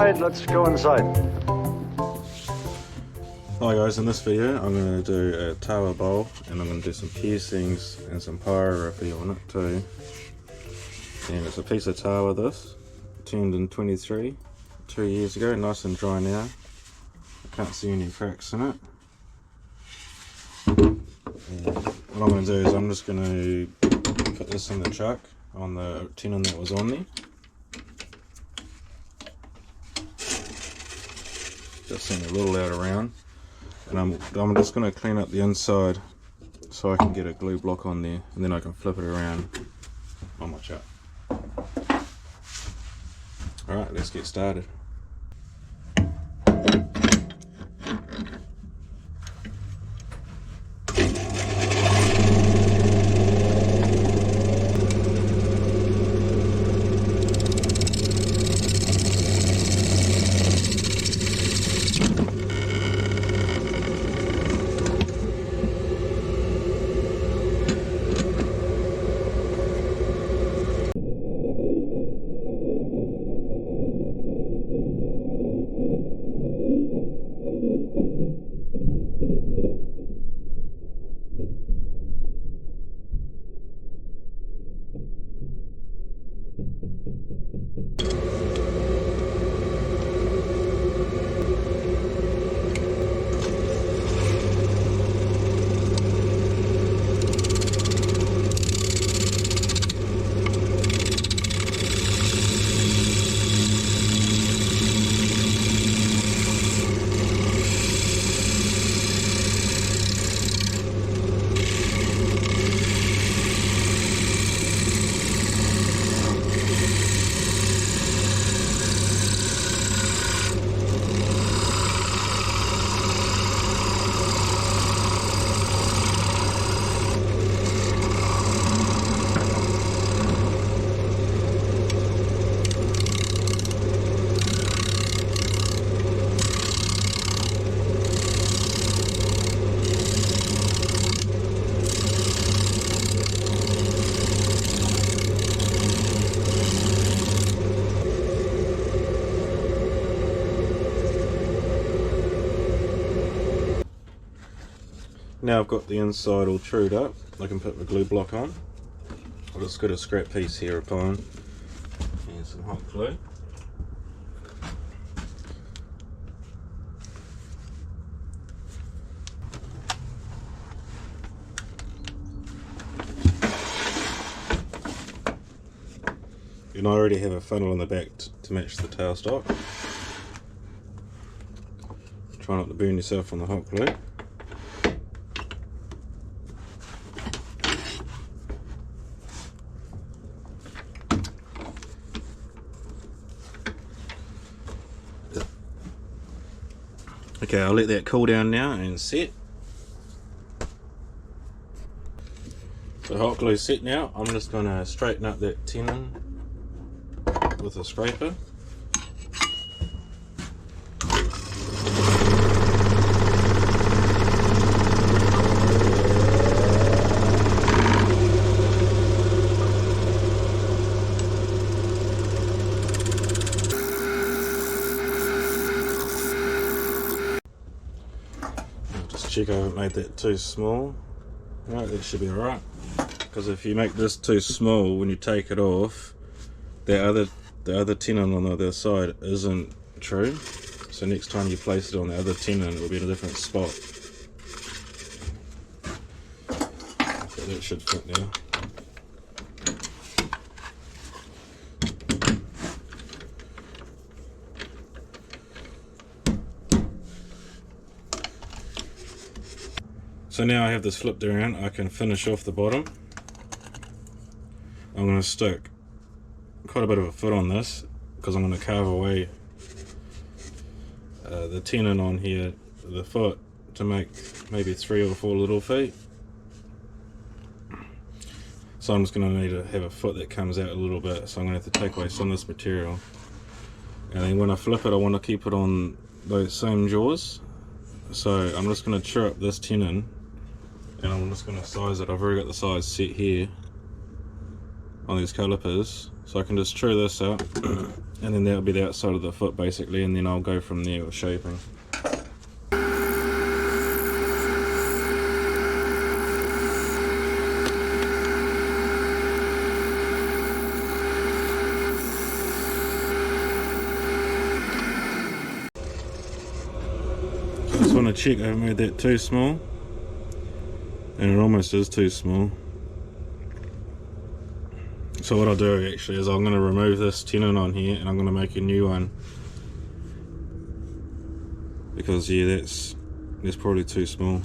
inside. Let's go inside. Hi guys, in this video I'm going to do a Tawa bowl and I'm going to do some piercings and some pyrography on it too. And it's a piece of Tawa, this, turned in 23, 2 years ago, nice and dry now. I can't see any cracks in it. And what I'm going to do is I'm just going to put this in the chuck on the tenon that was on there. Just send a little out around. And I'm just going to clean up the inside so I can get a glue block on there, and then I can flip it around on my chuck. Alright, let's get started. Now I've got the inside all trued up, I can put the glue block on. I've just got a scrap piece here upon and some hot glue. And I already have a funnel on the back to match the tailstock. Try not to burn yourself on the hot glue. Okay, I'll let that cool down now and set. The hot glue's set now. I'm just going to straighten up that tenon with a scraper. Check I haven't made that too small. Right, that should be alright. Because if you make this too small, when you take it off, the other tenon on the other side isn't true. So next time you place it on the other tenon, it will be in a different spot. So that should fit now. So now I have this flipped around, I can finish off the bottom. I'm going to stick quite a bit of a foot on this because I'm going to carve away the tenon on here, the foot, to make maybe 3 or 4 little feet. So I'm just going to need to have a foot that comes out a little bit, so I'm going to have to take away some of this material. And then when I flip it, I want to keep it on those same jaws. So I'm just going to chirp this tenon and I'm just going to size it. I've already got the size set here on these calipers, So I can just true this out and then that'll be the outside of the foot basically, and then I'll go from there with shaping. I just want to check I haven't made that too small, and it almost is too small. So what I'll do actually is I'm going to remove this tenon on here and I'm going to make a new one, because yeah, that's probably too small.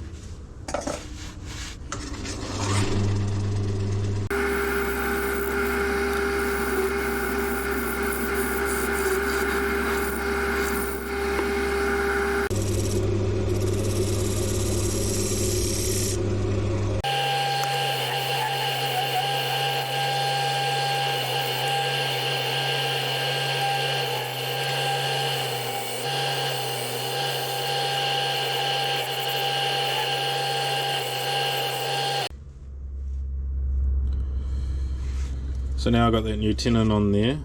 So now I've got that new tenon on there.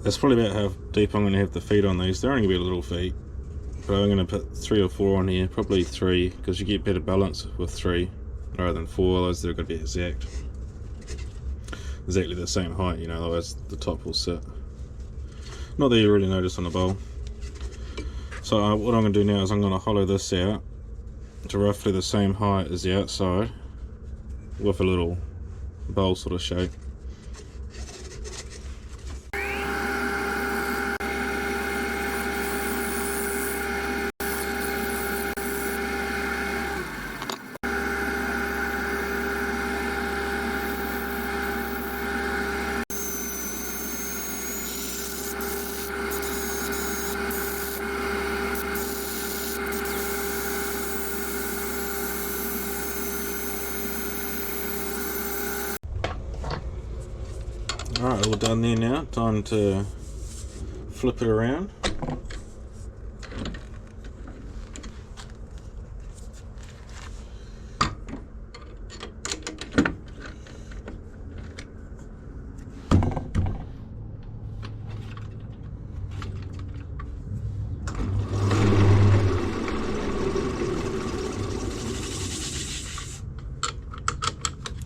That's probably about how deep I'm going to have the feet on these. They're only going to be little feet, but I'm going to put 3 or 4 on here, probably 3, because you get better balance with 3 rather than 4, otherwise they're going to be exactly the same height, you know, otherwise the top will sit. Not that you really notice on the bowl. So what I'm going to do now is I'm going to hollow this out to roughly the same height as the outside with a little bowl sort of shape. Alright, all done there now. Time to flip it around.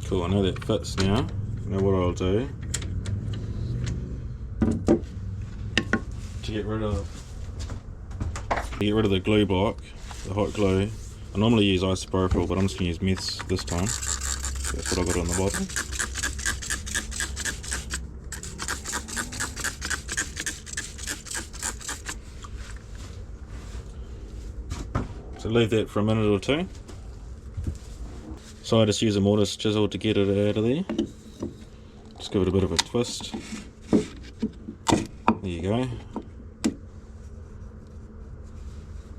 Cool, I know that fits now. Now what I'll do to get rid of the glue block, the hot glue. I normally use isopropyl, but I'm just going to use meths this time. That's what I got on the bottom. So leave that for a minute or two. So I just use a mortise chisel to get it out of there. Just give it a bit of a twist. There you go.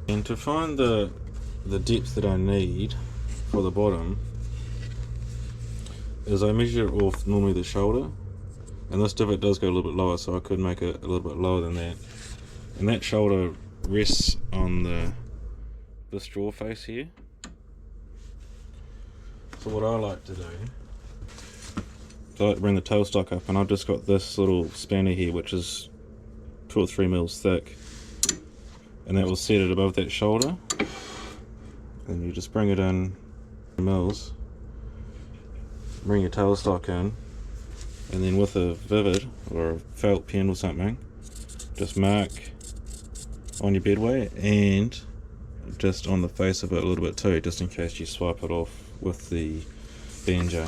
And to find the depth that I need for the bottom is I measure off normally the shoulder, and this divot does go a little bit lower, so I could make it a little bit lower than that. And that shoulder rests on this draw face here. So what I like to do, I like to bring the tailstock up, and I've just got this little spanner here which is 2 or 3 mils thick, and that will set it above that shoulder, and you just bring it in mils, bring your tailstock in, and then with a vivid or a felt pen or something, just mark on your bedway and just on the face of it a little bit too, just in case you swipe it off with the banjo.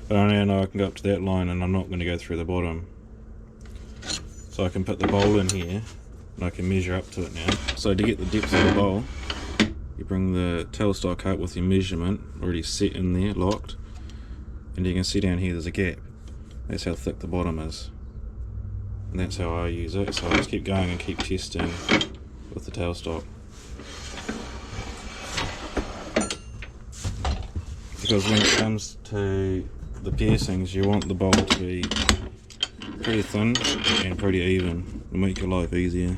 But I now know I can go up to that line and I'm not going to go through the bottom. So I can put the bowl in here and I can measure up to it now. So to get the depth of the bowl, you bring the tailstock up with your measurement already set in there, locked, and you can see down here there's a gap. That's how thick the bottom is. And that's how I use it, so I just keep going and keep testing with the tailstock. Because when it comes to the piercings, you want the bowl to be pretty thin and pretty even to make your life easier.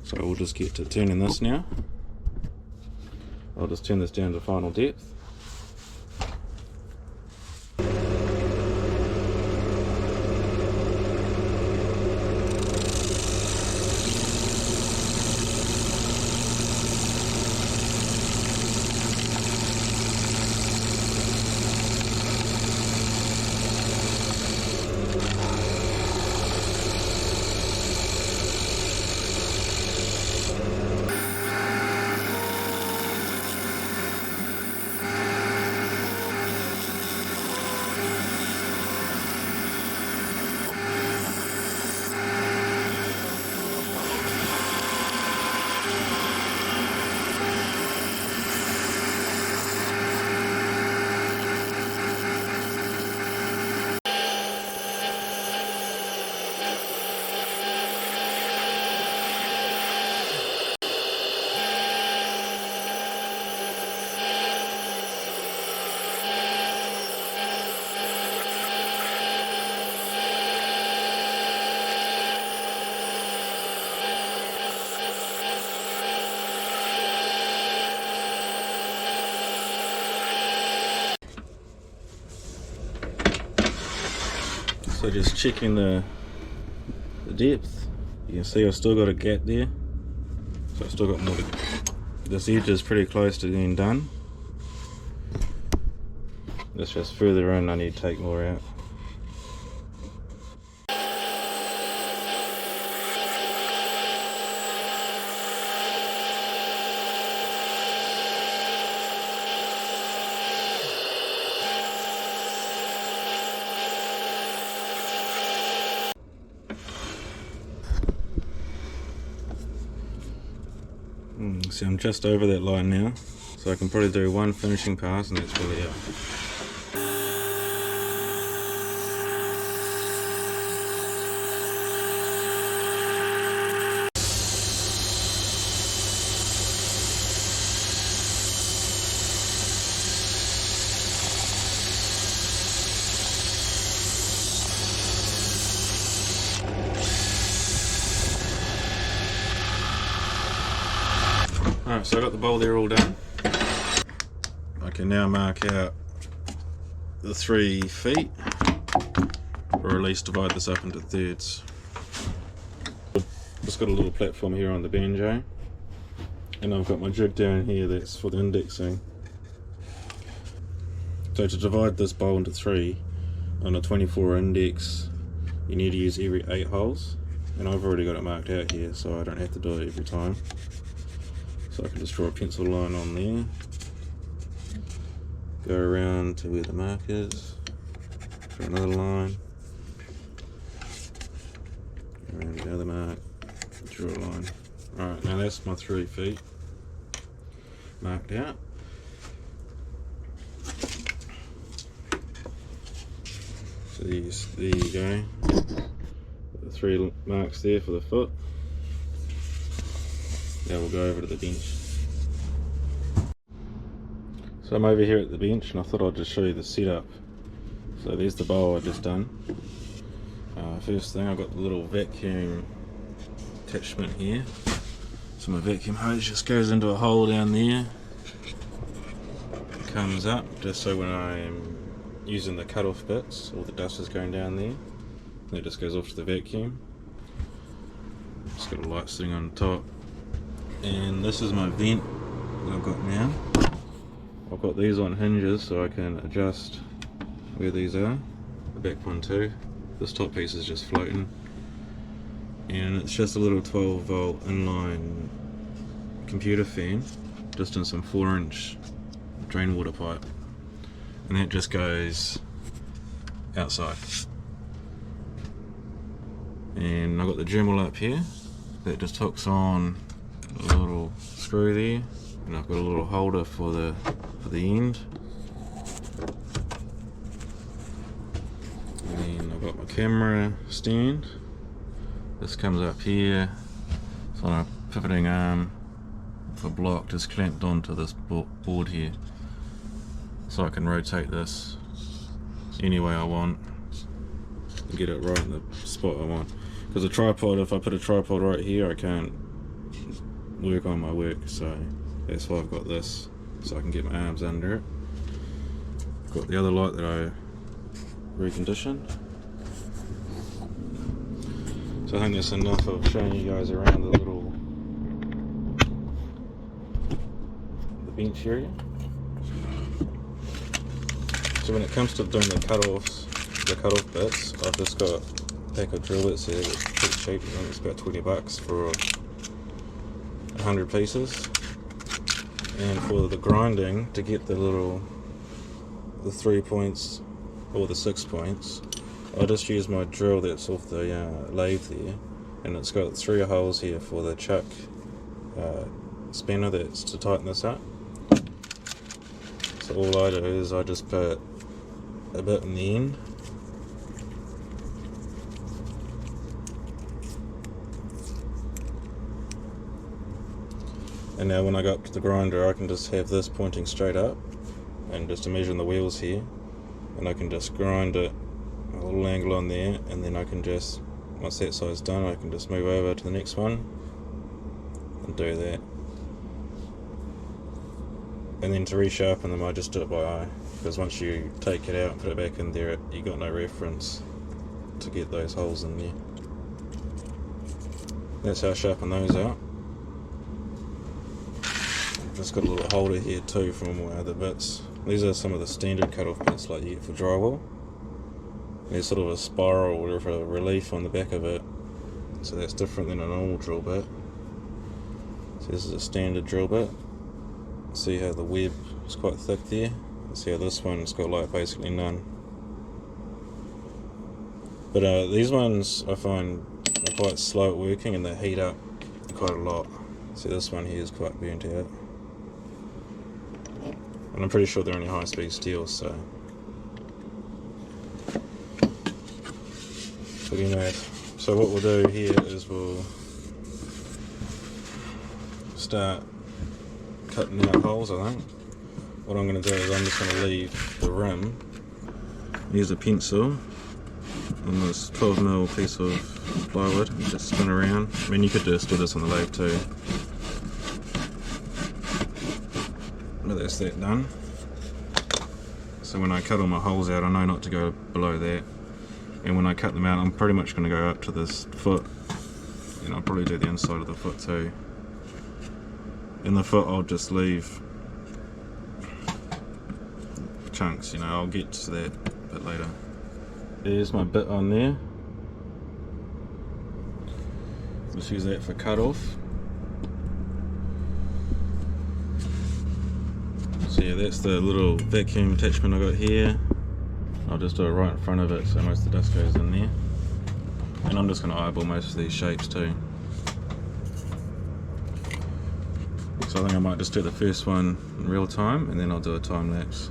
So we'll just get to turning this now. I'll just turn this down to final depth. So just checking the depth, you can see I've still got a gap there, so I've still got more to go. This edge is pretty close to being done. It's just further in, I need to take more out. See, I'm just over that line now, so I can probably do one finishing pass and that's really it. Alright, so I got the bowl there all done. I can now mark out the 3 feet, or at least divide this up into thirds. Just got a little platform here on the banjo, and I've got my jig down here that's for the indexing. So to divide this bowl into 3 on a 24 index, you need to use every 8 holes, and I've already got it marked out here, so I don't have to do it every time. So I can just draw a pencil line on there, go around to where the mark is, draw another line, go around to the other mark, draw a line. Alright, now that's my 3 feet marked out. So there you go, the 3 marks there for the foot. Now we'll go over to the bench. So I'm over here at the bench and I thought I'd just show you the setup. So there's the bowl I just done. First thing, I've got the little vacuum attachment here. So my vacuum hose just goes into a hole down there. It comes up just so when I'm using the cut off bits, all the dust is going down there. And it just goes off to the vacuum. Just got a light sitting on top. And this is my vent that I've got now. I've got these on hinges so I can adjust where these are. The back one too. This top piece is just floating. And it's just a little 12 volt inline computer fan, just in some 4-inch drain water pipe. And that just goes outside. And I've got the Dremel up here that just hooks on a little screw there, and I've got a little holder for the end. And then I've got my camera stand. This comes up here. It's on a pivoting arm for block, just clamped onto this board here, so I can rotate this any way I want and get it right in the spot I want. Because a tripod, if I put a tripod right here, I can't work on my work, so that's why I've got this, so I can get my arms under it. I've got the other light that I reconditioned. So I think that's enough of showing you guys around the bench area. So when it comes to doing the cut-off bits, I've just got a pack of drill bits here that's pretty cheap. I think it's about 20 bucks for 100 pieces. And for the grinding, to get the 3 points or the 6 points, I just use my drill that's off the lathe there, and it's got 3 holes here for the chuck spanner that's to tighten this up. So all I do is I just put a bit in the end, and now when I go up to the grinder I can just have this pointing straight up and just imagine the wheels here, and I can just grind it a little angle on there, and then I can just, once that side's done, I can just move over to the next one and do that. And then to resharpen them I just do it by eye, because once you take it out and put it back in there you got no reference to get those holes in there. That's how I sharpen those out. Just got a little holder here too from all my other bits. These are some of the standard cut-off bits like you get for drywall. There's sort of a spiral or a relief on the back of it, so that's different than a normal drill bit. So this is a standard drill bit. See how the web is quite thick there? See how this one's got like basically none. But these ones I find are quite slow at working and they heat up quite a lot. See, this one here is quite burnt out. And I'm pretty sure they're only high-speed steel, so. But anyway, so what we'll do here is we'll start cutting out holes, I think. What I'm going to do is I'm just going to leave the rim. Use a pencil on this 12mm piece of plywood and just spin around. I mean, you could just do this on the lathe too. But that's that done. So when I cut all my holes out, I know not to go below that. And when I cut them out, I'm pretty much going to go up to this foot. And I'll probably do the inside of the foot too. In the foot, I'll just leave chunks, you know, I'll get to that a bit later. There's my bit on there. Just use that for cut off. So yeah, that's the little vacuum attachment I got here. I'll just do it right in front of it so most of the dust goes in there. And I'm just going to eyeball most of these shapes too. So I think I might just do the first one in real time and then I'll do a time lapse.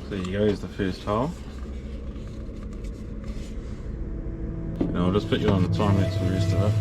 There you go, here's the first hole. And I'll just put you on the time lapse for the rest of it.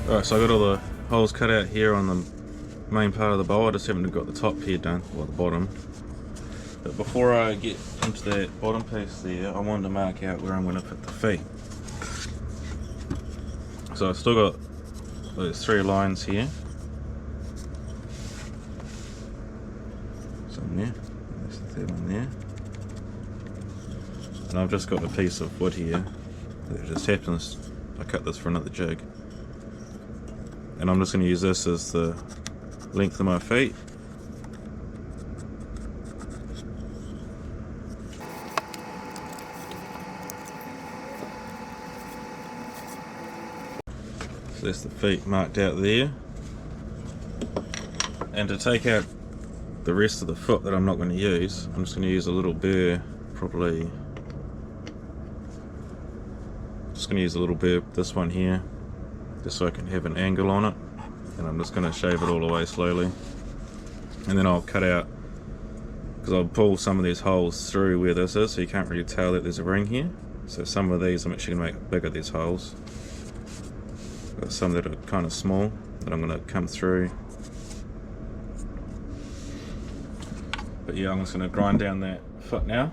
Alright, so I got all the holes cut out here on the main part of the bowl. I just haven't got the top here done, or the bottom. But before I get into that bottom piece there, I wanted to mark out where I'm going to put the feet. So I've still got those 3 lines here. Some there, there's the third one there. And I've just got a piece of wood here that just happens, I cut this for another jig. And I'm just going to use this as the length of my feet. So that's the feet marked out there. And to take out the rest of the foot that I'm not going to use, I'm just going to use a little burr, probably. Just going to use a little burr, this one here, just so I can have an angle on it. And I'm just going to shave it all away slowly. And then I'll cut out, because I'll pull some of these holes through where this is, so you can't really tell that there's a ring here. So some of these I'm actually going to make bigger, these holes. Got some that are kind of small that I'm going to come through. But yeah, I'm just going to grind down that foot now.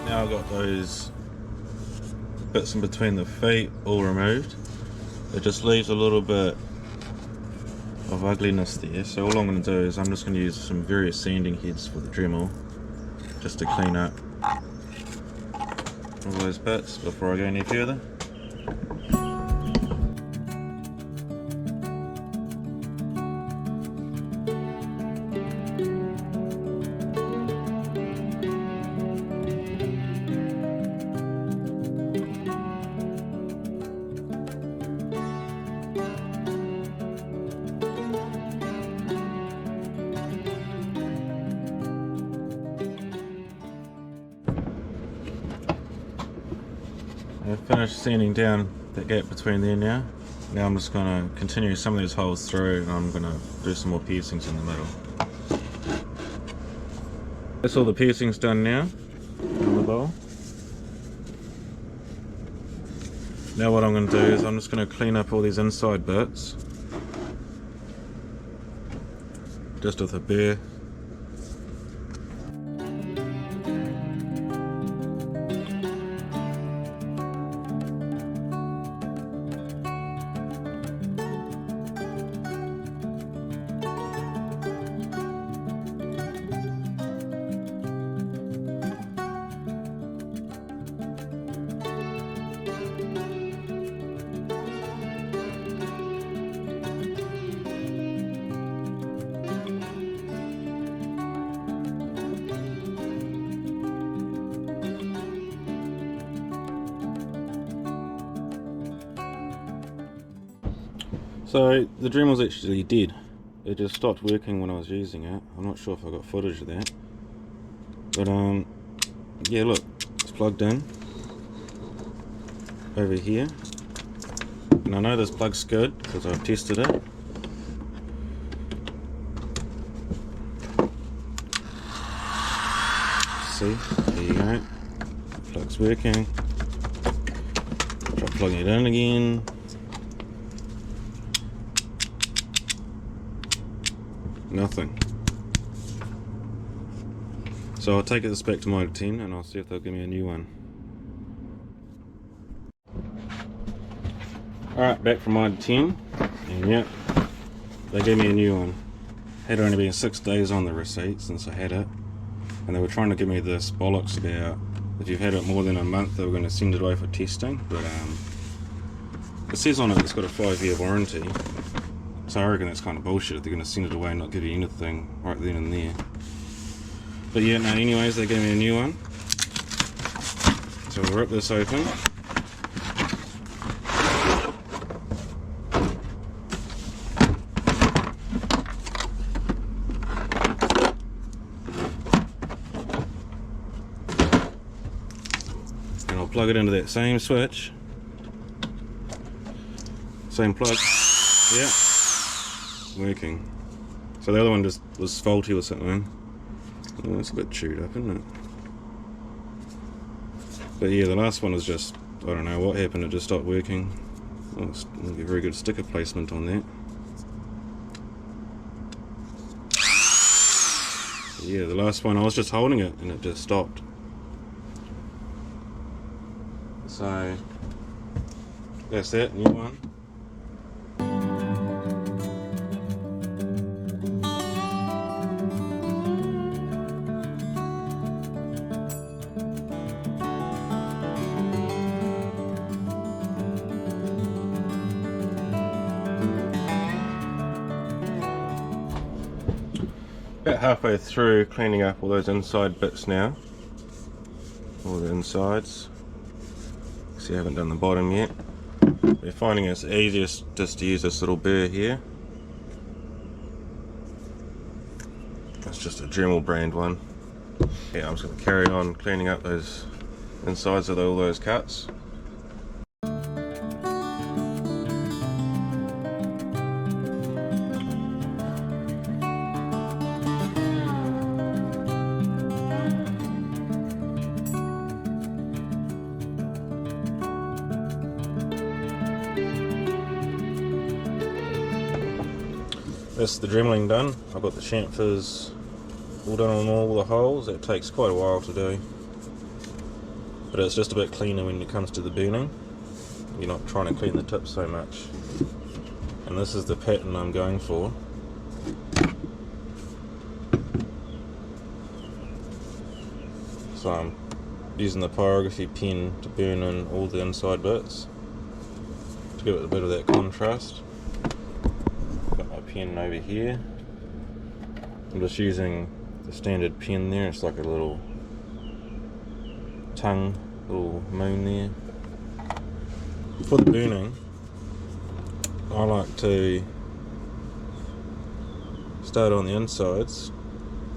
Now I've got those bits in between the feet all removed. It just leaves a little bit of ugliness there, so all I'm going to do is I'm just going to use some various sanding heads for the Dremel just to clean up all those bits before I go any further. I've finished sanding down that gap between there now. Now I'm just going to continue some of these holes through, and I'm going to do some more piercings in the middle. That's all the piercings done now on the bowl. Now what I'm going to do is I'm just going to clean up all these inside bits just with a bare. So the Dremel's actually dead. It just stopped working when I was using it. I'm not sure if I got footage of that. But yeah, look, it's plugged in over here. And I know this plug's good because I've tested it. See, there you go. Plug's working. Try plugging it in again. Nothing. So I'll take this back to Mitre 10 and I'll see if they'll give me a new one. Alright, back from Mitre 10, and yep, they gave me a new one. Had only been 6 days on the receipt since I had it, and they were trying to give me this bollocks about if you've had it more than a month they were going to send it away for testing, but it says on it it's got a 5-year warranty. So I reckon that's kind of bullshit if they're going to send it away and not give you anything right then and there. But yeah, no, anyways, they gave me a new one. So we'll rip this open. And I'll plug it into that same switch. Same plug. Yeah. Working. So the other one just was faulty or something. Oh, it's a bit chewed up, isn't it? But yeah, the last one was just, I don't know what happened, it just stopped working. Oh, it's a very good sticker placement on that. But yeah, the last one I was just holding it and it just stopped. So that's that, new one. About halfway through cleaning up all those inside bits now. All the insides. See, I haven't done the bottom yet. We're finding it's easiest just to use this little burr here. It's just a Dremel brand one. Yeah, I'm just going to carry on cleaning up those insides of all those cuts. That's the dremeling done. I've got the chamfers all done on all the holes. That takes quite a while to do, but it's just a bit cleaner when it comes to the burning. You're not trying to clean the tip so much. And this is the pattern I'm going for. So I'm using the Pyrography pen to burn in all the inside bits to give it a bit of that contrast. Got my pen over here. I'm just using the standard pen there. It's like a little tongue, little moon there. For the burning, I like to start on the insides,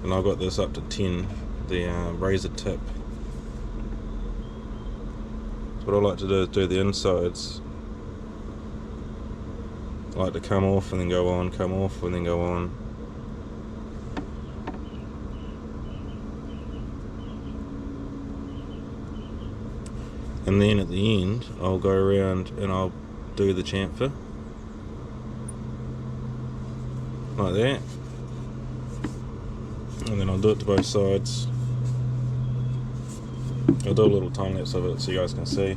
and I've got this up to 10, the Razertip. So what I like to do is do the insides. I like to come off and then go on, come off and then go on. And then at the end, I'll go around and I'll do the chamfer. Like that. And then I'll do it to both sides. I'll do a little time lapse of it so you guys can see.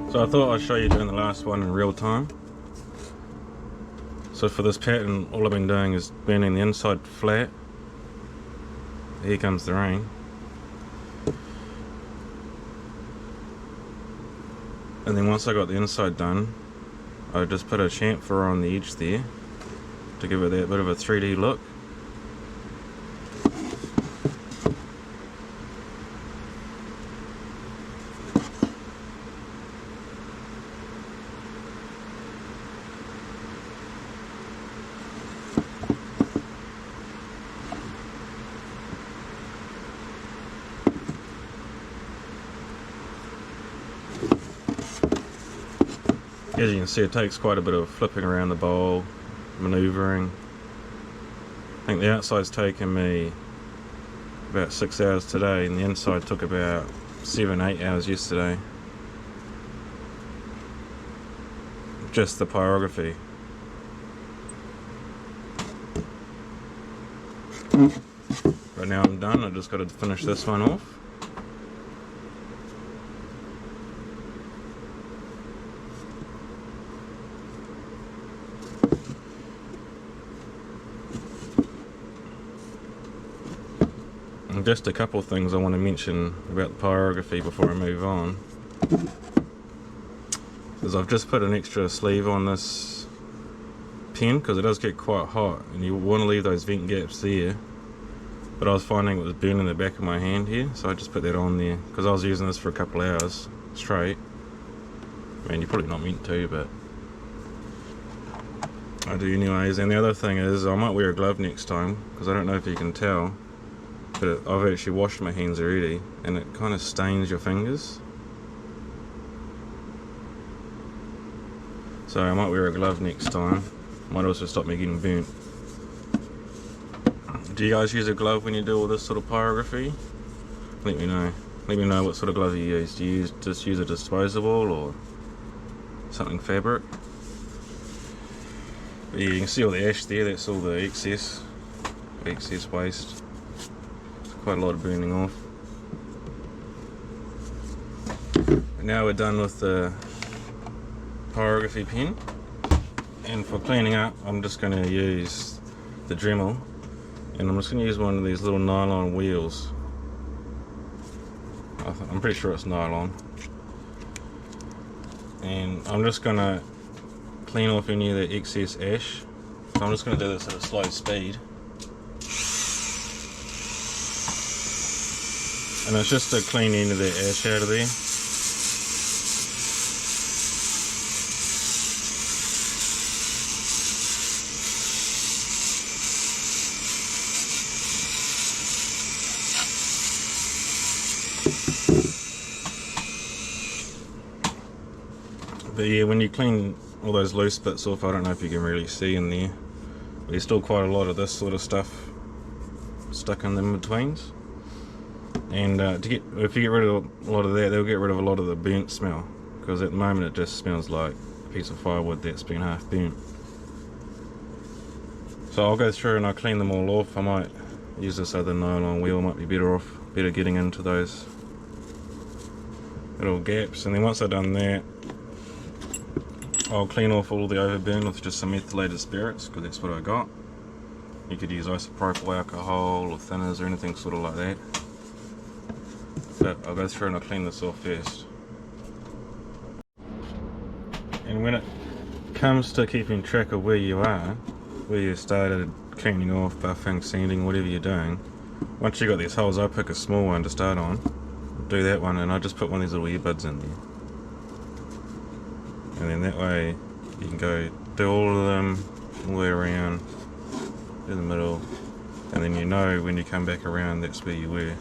So I thought I'd show you doing the last one in real time. So for this pattern, all I've been doing is burning the inside flat. Here comes the rain. And then once I got the inside done, I just put a chamfer on the edge there to give it that bit of a 3D look. As you can see, it takes quite a bit of flipping around the bowl, manoeuvring. I think the outside's taken me about 6 hours today, and the inside took about 7-8 hours yesterday. Just the Pyrography. Right now I'm done, I just got to finish this one off. just a couple of things I want to mention about the pyrography before I move on. Is I've just put an extra sleeve on this pen because it does get quite hot and you want to leave those vent gaps there. But I was finding it was burning the back of my hand here, so I just put that on there because I was using this for a couple of hours straight. I mean, you're probably not meant to, but I do anyways. And the other thing is I might wear a glove next time because I don't know if you can tell, but I've actually washed my hands already and it kind of stains your fingers. So I might wear a glove next time. Might also stop me getting burnt. Do you guys use a glove when you do all this sort of pyrography? Let me know. Let me know what sort of glove you use. Do you just use a disposable or something fabric? But yeah, you can see all the ash there. That's all the excess waste. It's quite a lot of burning off. But now we're done with the pyrography pen. And for cleaning up, I'm just going to use the Dremel. And I'm just going to use one of these little nylon wheels. I'm pretty sure it's nylon. And I'm just going to clean off any of the excess ash. So I'm just going to do this at a slow speed. And it's just to clean any of the ash out of there. But yeah, when you clean all those loose bits off, I don't know if you can really see in there, but there's still quite a lot of this sort of stuff stuck in the in-betweens. And if you get rid of a lot of that, they'll get rid of a lot of the burnt smell, because at the moment it just smells like a piece of firewood that's been half burnt. So I'll go through and I'll clean them all off. I might use this other nylon wheel, might be better getting into those little gaps. And then once I've done that, I'll clean off all the overburn with just some methylated spirits, because that's what I got. You could use isopropyl alcohol or thinners or anything sort of like that. But I'll go through and I'll clean this off first. And when it comes to keeping track of where you are, where you started cleaning off, buffing, sanding, whatever you're doing, once you got these holes, I pick a small one to start on, do that one, and I just put one of these little earbuds in there. And then that way you can go do all of them all the way around in the middle, and then you know when you come back around that's where you were.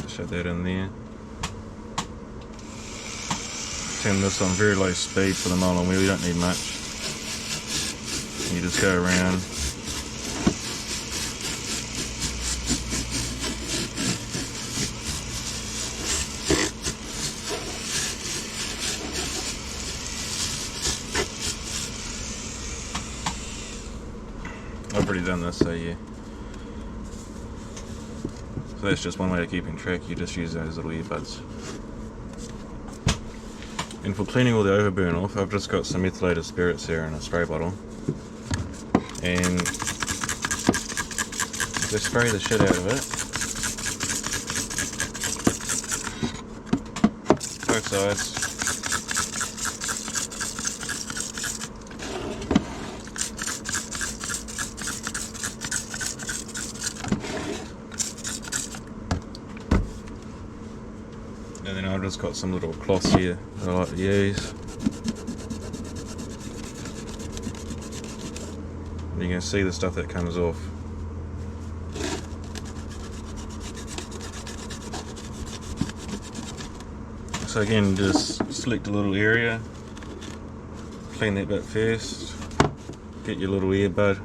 So shut that in there. Turn this on very low speed for the nylon wheel, you don't need much. You just go around. I've already done this, so yeah. So that's just one way of keeping track, you just use those little earbuds. And for cleaning all the overburn off, I've just got some methylated spirits here in a spray bottle. And just spray the shit out of it. Both sides. And then I've just got some little cloths here that I like to use. And you can see the stuff that comes off. So again, just select a little area, clean that bit first, get your little earbud.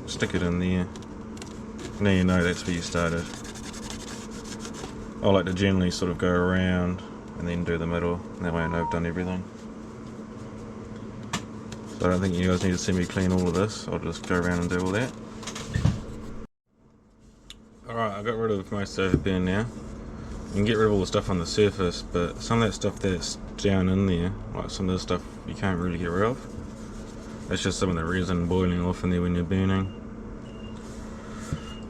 Stick it in there. Now you know that's where you started. I like to generally sort of go around and then do the middle, and that way I know I've done everything. So I don't think you guys need to see me clean all of this, I'll just go around and do all that. Alright, I got rid of most overburn now. You can get rid of all the stuff on the surface, but some of that stuff that's down in there, like some of the stuff you can't really get rid of. That's just some of the resin boiling off in there when you're burning.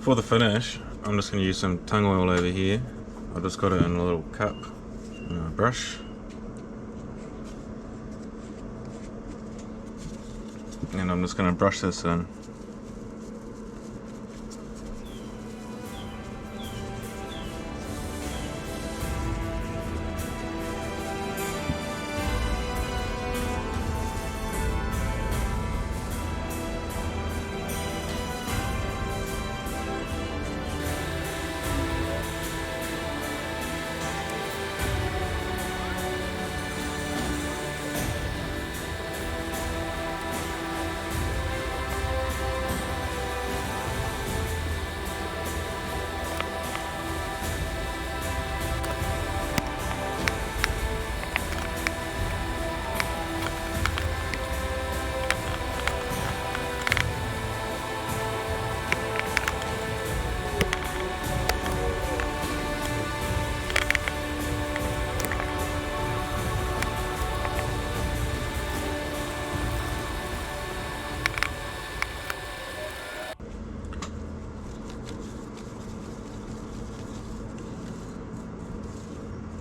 For the finish, I'm just going to use some tung oil over here. I've just got it in a little cup and a brush. And I'm just going to brush this in.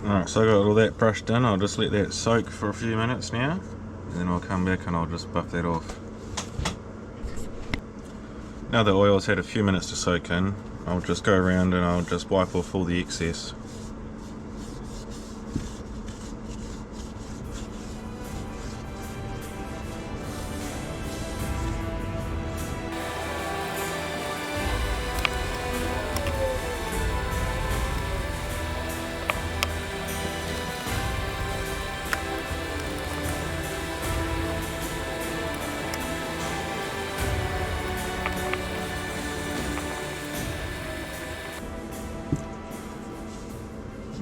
Alright, so I got all that brushed in. I'll just let that soak for a few minutes now, and then I'll come back and I'll just buff that off. Now the oil's had a few minutes to soak in, I'll just go around and I'll just wipe off all the excess.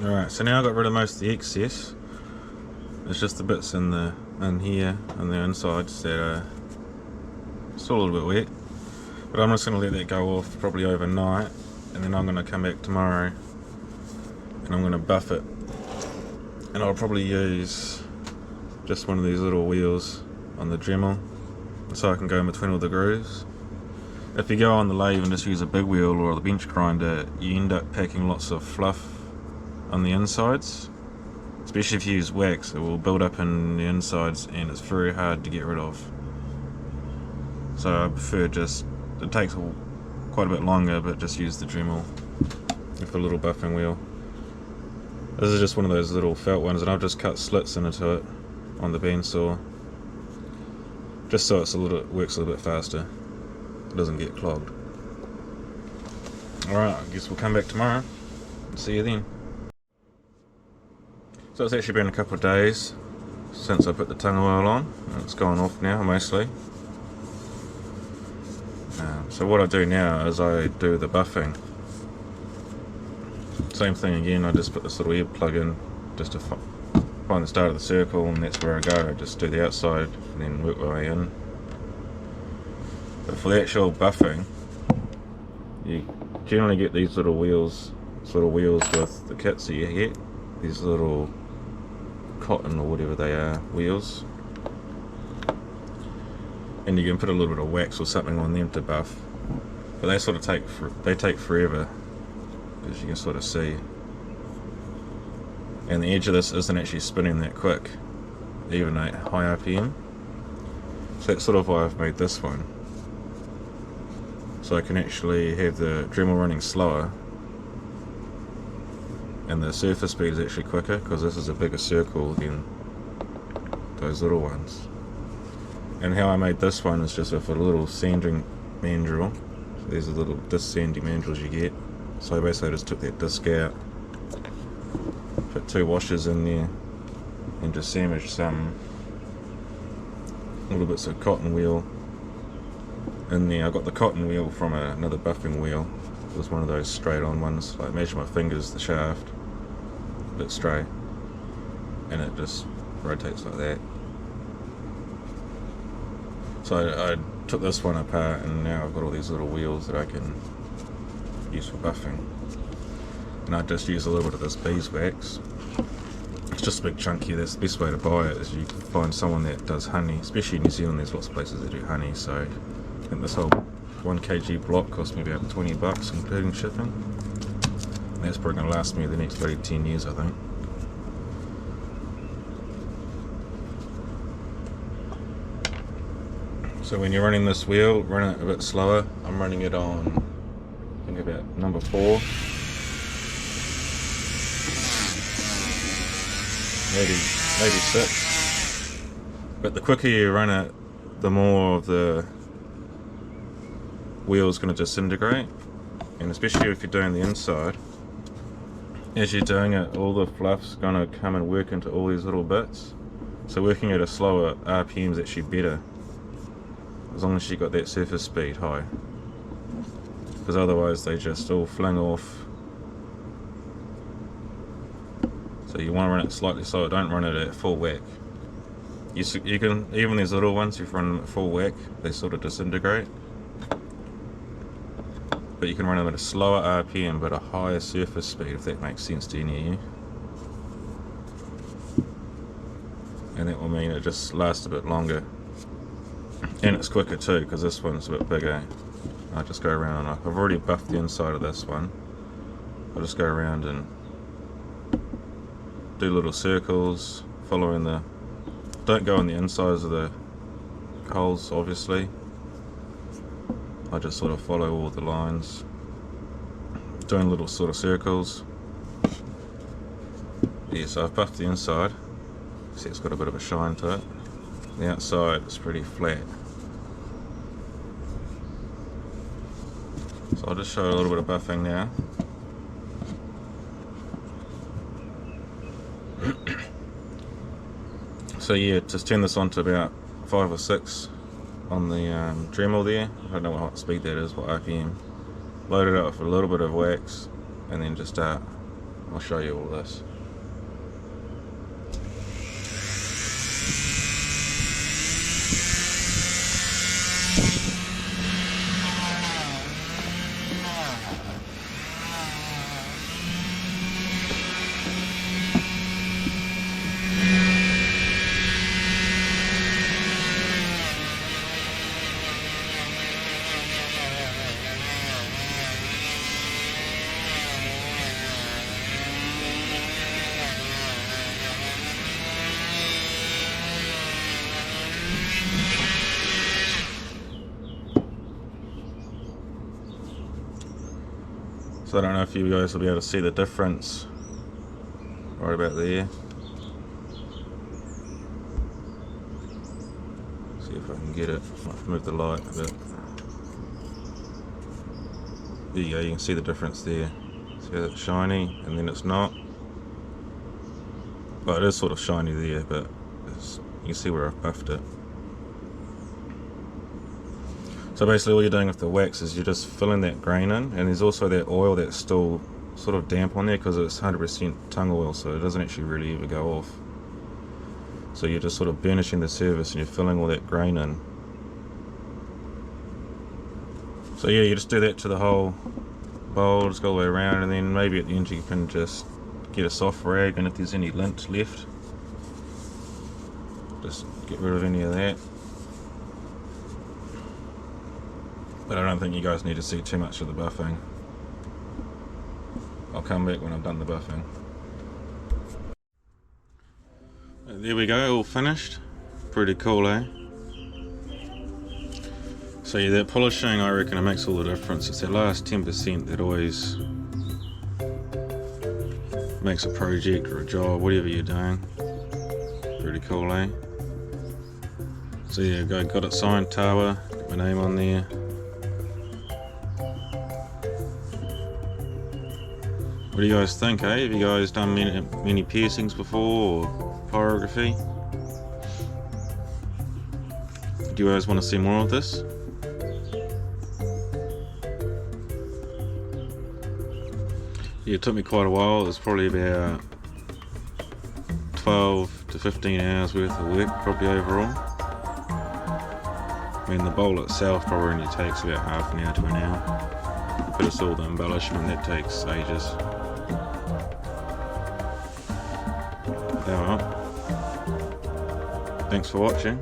Alright, so now I've got rid of most of the excess. It's just the bits in here and the insides that are still a little bit wet. But I'm just going to let that go off probably overnight, and then I'm going to come back tomorrow and I'm going to buff it. And I'll probably use just one of these little wheels on the Dremel so I can go in between all the grooves. If you go on the lathe and just use a big wheel or the bench grinder, you end up packing lots of fluff on the insides, especially if you use wax. It will build up in the insides and it's very hard to get rid of. So I prefer it takes quite a bit longer, but just use the Dremel with a little buffing wheel. This is just one of those little felt ones, and I've just cut slits into it on the bandsaw just so it works a little bit faster. It doesn't get clogged. Alright, I guess we'll come back tomorrow. See you then. So it's actually been a couple of days since I put the tung oil on, and it's gone off now mostly. So what I do now is I do the buffing. Same thing again, I just put this little ear plug in just to find the start of the circle, and that's where I go. I just do the outside and then work my way in. But for the actual buffing, you generally get these little wheels, with the kits that you get. These little cotton or whatever they are wheels, and you can put a little bit of wax or something on them to buff, but they sort of take forever, as you can sort of see, and the edge of this isn't actually spinning that quick even at high RPM. So that's sort of why I've made this one, so I can actually have the Dremel running slower and the surface speed is actually quicker, because this is a bigger circle than those little ones. And how I made this one is just with a little sanding mandrel. So these are little disc sanding mandrels you get. So basically I just took that disc out, put 2 washers in there, and just sandwiched some little bits of cotton wheel in there. I got the cotton wheel from another buffing wheel. It was one of those straight on ones. I measured my fingers, the shaft, a bit straight, and it just rotates like that. So I took this one apart, and now I've got all these little wheels that I can use for buffing. and I just use a little bit of this beeswax. It's just a bit chunky. That's the best way to buy it, is you find someone that does honey, especially in New Zealand. There's lots of places that do honey, so I think this whole 1 kg block cost me about $20 including shipping. And that's probably going to last me the next 10 years, I think. So when you're running this wheel, run it a bit slower. I'm running it on, I think, about number 4. Maybe 6. But the quicker you run it, the more of the wheel's going to disintegrate. And especially if you're doing the inside, as you're doing it, all the fluff's going to come and work into all these little bits. So working at a slower RPM is actually better, as long as you got that surface speed high, because otherwise they just all fling off. So you want to run it slightly slower. Don't run it at full whack. You can, even these little ones, if you run them at full whack, they sort of disintegrate. But you can run them at a slower RPM but a higher surface speed, if that makes sense to any of you. And that will mean it just lasts a bit longer. And it's quicker too, because this one's a bit bigger. I just go around, I've already buffed the inside of this one. I'll just go around and do little circles, following the, don't go on the insides of the holes obviously. I just sort of follow all the lines, doing little sort of circles. Yeah, so I've buffed the inside. See, it's got a bit of a shine to it. The outside is pretty flat. So I'll just show a little bit of buffing now. So yeah, just turn this on to about 5 or 6 on the Dremel there. I don't know what speed that is, what RPM. Load it up with a little bit of wax and then just start. I'll show you all this. So I don't know if you guys will be able to see the difference right about there. See if I can get it. Might move the light a bit. There you go, you can see the difference there. See how it's shiny and then it's not. Well, it is sort of shiny there, but you can see where I've buffed it. So basically all you're doing with the wax is you're just filling that grain in, and there's also that oil that's still sort of damp on there because it's 100% tung oil, so it doesn't actually really ever go off. So you're just sort of burnishing the surface and you're filling all that grain in. So yeah, you just do that to the whole bowl, just go all the way around, and then maybe at the end you can just get a soft rag, and if there's any lint left, just get rid of any of that. But I don't think you guys need to see too much of the buffing. I'll come back when I've done the buffing. There we go, all finished. Pretty cool, eh? So yeah, that polishing, I reckon it makes all the difference. It's that last 10% that always makes a project or a job, whatever you're doing. Pretty cool, eh? So yeah, got it signed, Tawa, got my name on there. What do you guys think, eh? Have you guys done many piercings before, or pyrography? Do you guys want to see more of this? Yeah, it took me quite a while. It was probably about 12 to 15 hours worth of work, probably overall. I mean, the bowl itself probably only takes about half an hour to an hour. But it's all the embellishment that takes ages. Alright. Thanks for watching.